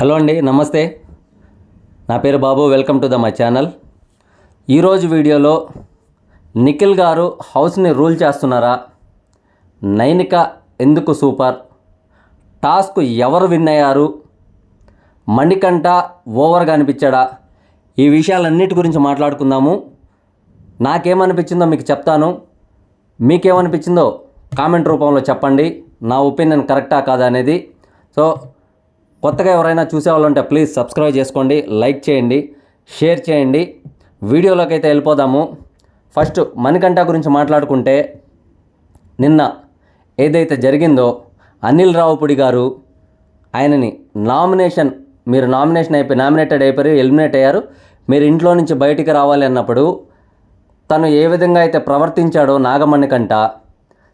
Hello అండి, నమస్తే. నా పేరు Babu. Welcome to my channel. ఈరోజు వీడియోలో నిఖిల్ గారు హౌస్ని రూల్ చేస్తున్నారా, నైనిక ఎందుకు సూపర్, టాస్క్ ఎవరు విన్ అయ్యారు, మణికంఠ ఓవర్గా అనిపించాడా, ఈ విషయాలన్నిటి గురించి మాట్లాడుకుందాము. నాకేమనిపించిందో మీకు చెప్తాను, మీకేమనిపించిందో కామెంట్ రూపంలో చెప్పండి. నా ఒపీనియన్ కరెక్టా కాదా అనేది. సో కొత్తగా ఎవరైనా చూసేవాళ్ళు ఉంటే ప్లీజ్ సబ్స్క్రైబ్ చేసుకోండి, లైక్ చేయండి, షేర్ చేయండి. వీడియోలోకి అయితే వెళ్ళిపోదాము. ఫస్ట్ మణికంఠ గురించి మాట్లాడుకుంటే, నిన్న ఏదైతే జరిగిందో అనిల్ రావుపూడి గారు ఆయనని నామినేటెడ్ అయిపోయి ఎలిమినేట్ అయ్యారు, మీరు ఇంట్లో నుంచి బయటికి రావాలి అన్నప్పుడు తను ఏ విధంగా అయితే ప్రవర్తించాడో నాగమణికంఠ.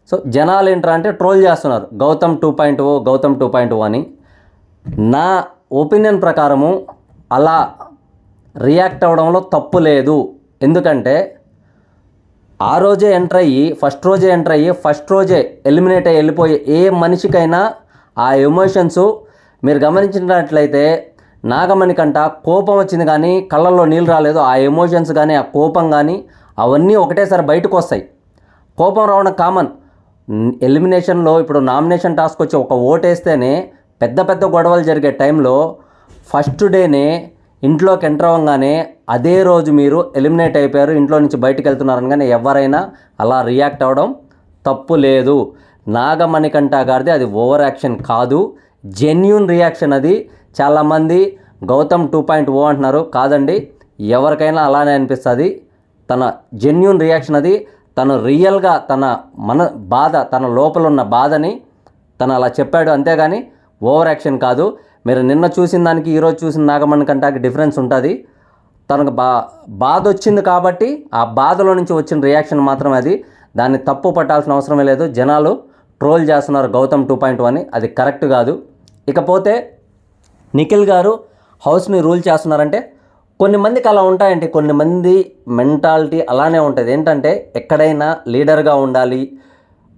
సో జనాలు ఏంట్రా అంటే ట్రోల్ చేస్తున్నారు, గౌతమ్ 2.0 అని. నా ఒపీనియన్ ప్రకారము అలా రియాక్ట్ అవ్వడంలో తప్పు లేదు. ఎందుకంటే ఆ రోజే ఎంటర్ అయ్యి ఫస్ట్ రోజే ఎలిమినేట్ అయ్యి వెళ్ళిపోయే ఏ మనిషికైనా ఆ ఎమోషన్స్ మీరు గమనించినట్లయితే నాగమణికంట కోపం వచ్చింది కానీ కళ్ళల్లో నీళ్ళు రాలేదు. ఆ ఎమోషన్స్ కానీ ఆ కోపం కానీ అవన్నీ ఒకటేసారి బయటకు వస్తాయి. కోపం రావడం కామన్. ఎలిమినేషన్లో ఇప్పుడు నామినేషన్ టాస్క్ వచ్చి ఒక ఓటేస్తేనే పెద్ద గొడవలు జరిగే టైంలో ఫస్ట్ డేనే ఇంట్లోకి ఎంటర్ అవ్వగానే అదే రోజు మీరు ఎలిమినేట్ అయిపోయారు, ఇంట్లో నుంచి బయటకు వెళ్తున్నారని కానీ ఎవరైనా అలా రియాక్ట్ అవ్వడం తప్పు లేదు. నాగమణికంఠ గారిది అది ఓవర్ యాక్షన్ కాదు, జెన్యూన్ రియాక్షన్ అది. చాలామంది గౌతమ్ 2.0 అంటున్నారు, కాదండి, ఎవరికైనా అలానే అనిపిస్తుంది. తన జెన్యూన్ రియాక్షన్ అది. తను రియల్గా తన లోపల ఉన్న బాధని తను అలా చెప్పాడు, అంతేగాని ఓవర్ యాక్షన్ కాదు. మీరు నిన్న చూసిన దానికి ఈరోజు చూసిన నాగమణికంఠకి డిఫరెన్స్ ఉంటుంది. తనకు బాధ వచ్చింది కాబట్టి ఆ బాధలో నుంచి వచ్చిన రియాక్షన్ మాత్రమే అది. దాన్ని తప్పు పట్టాల్సిన అవసరమే లేదు. జనాలు ట్రోల్ చేస్తున్నారు గౌతమ్ 2.0 అని, అది కరెక్ట్ కాదు. ఇకపోతే నిఖిల్ గారు హౌస్ని రూల్ చేస్తున్నారంటే కొన్ని మందికి అలా ఉంటాయండి, కొన్ని మంది మెంటాలిటీ అలానే ఉంటుంది. ఏంటంటే ఎక్కడైనా లీడర్గా ఉండాలి,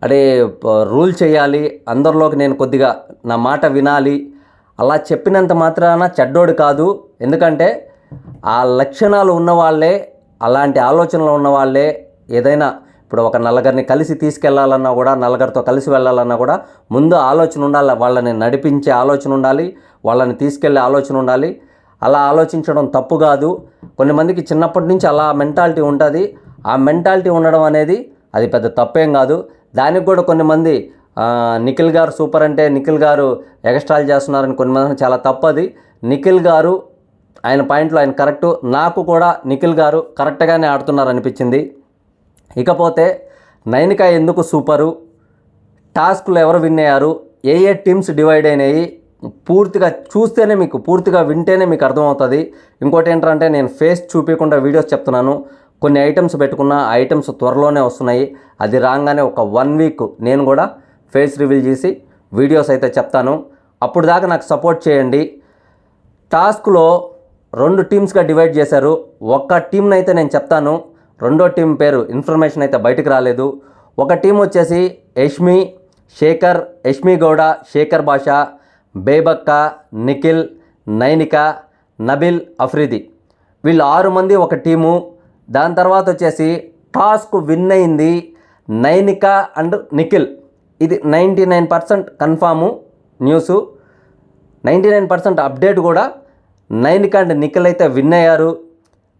అదే రూల్ చేయాలి, అందరిలోకి నేను కొద్దిగా నా మాట వినాలి, అలా చెప్పినంత మాత్రాన చెడ్డోడు కాదు. ఎందుకంటే ఆ లక్షణాలు ఉన్నవాళ్ళే, అలాంటి ఆలోచనలు ఉన్నవాళ్ళే ఏదైనా ఇప్పుడు ఒక నలుగురిని కలిసి తీసుకెళ్లాలన్నా కూడా, నలుగురితో కలిసి వెళ్ళాలన్నా కూడా ముందు ఆలోచన ఉండాలి, వాళ్ళని నడిపించే ఆలోచన ఉండాలి, వాళ్ళని తీసుకెళ్లే ఆలోచన ఉండాలి. అలా ఆలోచించడం తప్పు కాదు. కొన్ని మందికి చిన్నప్పటి నుంచి అలా మెంటాలిటీ ఉంటుంది. ఆ మెంటాలిటీ ఉండడం అనేది అది పెద్ద తప్పేం కాదు. దానికి కూడా కొన్ని మంది నిఖిల్ గారు సూపర్ అంటే నిఖిల్ గారు ఎక్స్ట్రాల్ చేస్తున్నారని కొన్ని మంది చాలా తప్పది. నిఖిల్ గారు ఆయన పాయింట్లో ఆయన కరెక్టు. నాకు కూడా నిఖిల్ గారు కరెక్ట్గానే ఆడుతున్నారు అనిపించింది. ఇకపోతే నైనిక ఎందుకు సూపరు, టాస్క్లు ఎవరు విన్ అయ్యారు, ఏ టీమ్స్ డివైడ్ అయినాయి, పూర్తిగా చూస్తేనే మీకు, పూర్తిగా వింటేనే మీకు అర్థమవుతుంది. ఇంకోటి ఏంటంటే నేను ఫేస్ చూపించకుండా వీడియోస్ చెప్తున్నాను. కొన్ని ఐటమ్స్ పెట్టుకున్నా, ఆ ఐటమ్స్ త్వరలోనే వస్తున్నాయి. అది రాగానే ఒక 1 వీక్ నేను కూడా ఫేస్ రివీల్ చేసి వీడియోస్ అయితే చెప్తాను. అప్పుడు దాకా నాకు సపోర్ట్ చేయండి. టాస్క్లో 2 టీమ్స్గా డివైడ్ చేశారు. ఒక్క టీంని అయితే నేను చెప్తాను, రెండో టీం పేరు ఇన్ఫర్మేషన్ అయితే బయటకు రాలేదు. ఒక టీం వచ్చేసి యష్మి గౌడ, శేఖర్ భాష, బేబక్క, నిఖిల్, నైనిక, నబిల్ అఫ్రిది, వీళ్ళు 6 మంది ఒక టీము. దాని తర్వాత వచ్చేసి టాస్క్ విన్ అయింది నైనిక అండ్ నిఖిల్. ఇది 99% కన్ఫాము న్యూసు, 99% అప్డేట్ కూడా. నైనిక అండ్ నిఖిల్ అయితే విన్ అయ్యారు.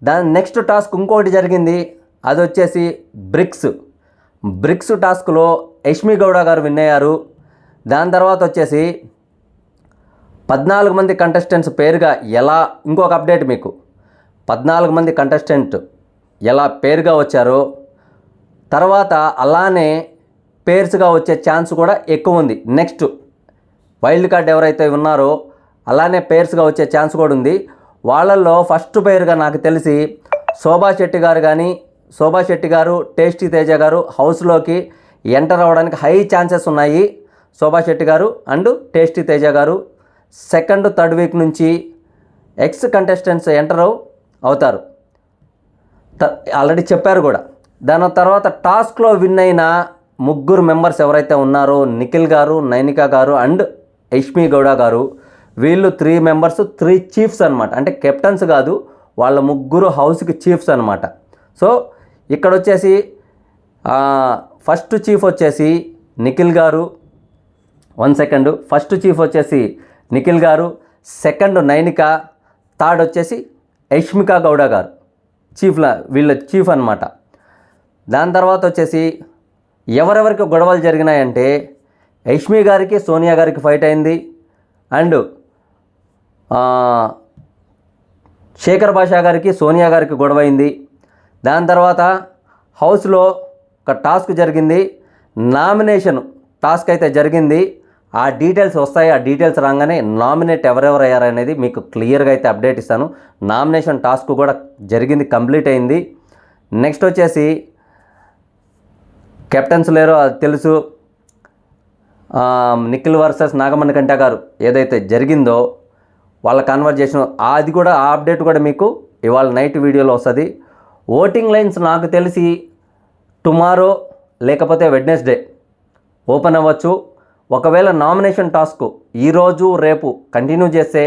దాని నెక్స్ట్ టాస్క్ ఇంకోటి జరిగింది, అది వచ్చేసి బ్రిక్స్ టాస్క్లో యష్మి గౌడ గారు విన్ అయ్యారు. దాని తర్వాత వచ్చేసి 14 మంది కంటెస్టెంట్స్ పేరుగా ఎలా, ఇంకొక అప్డేట్ మీకు, 14 మంది కంటెస్టెంట్ ఎలా పేరుగా వచ్చారో, తర్వాత అలానే పేర్స్గా వచ్చే ఛాన్స్ కూడా ఎక్కువ ఉంది. నెక్స్ట్ వైల్డ్ కార్డ్ ఎవరైతే ఉన్నారో అలానే పేర్స్గా వచ్చే ఛాన్స్ కూడా ఉంది. వాళ్ళల్లో ఫస్ట్ పేరుగా నాకు తెలిసి శోభా శెట్టి గారు, టేస్టీ తేజ గారు హౌస్లోకి ఎంటర్ అవ్వడానికి హై ఛాన్సెస్ ఉన్నాయి. శోభా శెట్టి గారు అండ్ టేస్టీ తేజ గారు సెకండ్, థర్డ్ వీక్ నుంచి ఎక్స్ కంటెస్టెంట్స్ ఎంటర్ అవుతారు, ఆల్రెడీ చెప్పారు కూడా. దాని తర్వాత టాస్క్లో విన్ అయిన 3 మెంబర్స్ ఎవరైతే ఉన్నారో నిఖిల్ గారు, నైనిక గారు అండ్ యష్మి గౌడ గారు, వీళ్ళు 3 మెంబర్స్ 3 చీఫ్స్ అనమాట. అంటే కెప్టెన్స్ కాదు, వాళ్ళ ముగ్గురు హౌస్కి చీఫ్స్ అనమాట. సో ఇక్కడ వచ్చేసి ఫస్ట్ చీఫ్ వచ్చేసి నిఖిల్ గారు, 1 సెకండ్, ఫస్ట్ చీఫ్ వచ్చేసి నిఖిల్ గారు, సెకండ్ నైనిక, థర్డ్ వచ్చేసి యష్మిక గౌడ గారు వీళ్ళ చీఫ్ అనమాట. దాని తర్వాత వచ్చేసి ఎవరెవరికి గొడవలు జరిగినాయంటే యష్మి గారికి సోనియా గారికి ఫైట్ అయింది, అండ్ శేఖర్ భాషా గారికి సోనియా గారికి గొడవ అయింది. దాని తర్వాత హౌస్లో ఒక టాస్క్ జరిగింది, నామినేషన్ టాస్క్ అయితే జరిగింది. ఆ డీటెయిల్స్ వస్తాయి, ఆ డీటెయిల్స్ రాగానే నామినేట్ ఎవరెవరు అయ్యారనేది మీకు క్లియర్గా అయితే అప్డేట్ ఇస్తాను. నామినేషన్ టాస్క్ కూడా జరిగింది, కంప్లీట్ అయింది. నెక్స్ట్ వచ్చేసి కెప్టెన్స్ లేరో అది తెలుసు, నిఖిల్ వర్సెస్ నాగమణి కంట గారు ఏదైతే జరిగిందో వాళ్ళ కన్వర్జేషన్, అది కూడా ఆ అప్డేట్ కూడా మీకు ఇవాళ నైట్ వీడియోలో వస్తుంది. ఓటింగ్ లైన్స్ నాకు తెలిసి టుమారో లేకపోతే వెడ్నెస్డే ఓపెన్ అవ్వచ్చు. ఒకవేళ నామినేషన్ టాస్క్ ఈరోజు రేపు కంటిన్యూ చేస్తే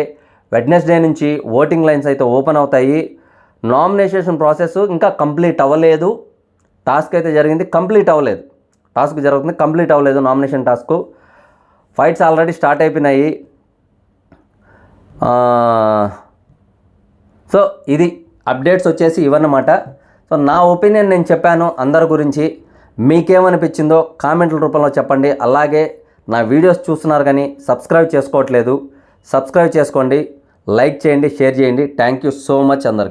వెడ్నెస్డే నుంచి ఓటింగ్ లైన్స్ అయితే ఓపెన్ అవుతాయి. నామినేషన్ ప్రాసెస్ ఇంకా కంప్లీట్ అవ్వలేదు. టాస్క్ అయితే జరిగింది, కంప్లీట్ అవ్వలేదు. టాస్క్ జరుగుతుంది, కంప్లీట్ అవ్వలేదు nomination task. Fights already start అయిపోయినాయి. సో ఇది అప్డేట్స్ వచ్చేసి ఇవన్నమాట. సో నా ఒపీనియన్ నేను చెప్పాను అందరి గురించి. మీకేమనిపించిందో కామెంట్ల రూపంలో చెప్పండి. అలాగే నా వీడియోస్ చూస్తున్నారు కానీ సబ్స్క్రైబ్ చేసుకోవట్లేదు, సబ్స్క్రైబ్ చేసుకోండి, లైక్ చేయండి, షేర్ చేయండి. థ్యాంక్ యూ సో మచ్ అందరికి.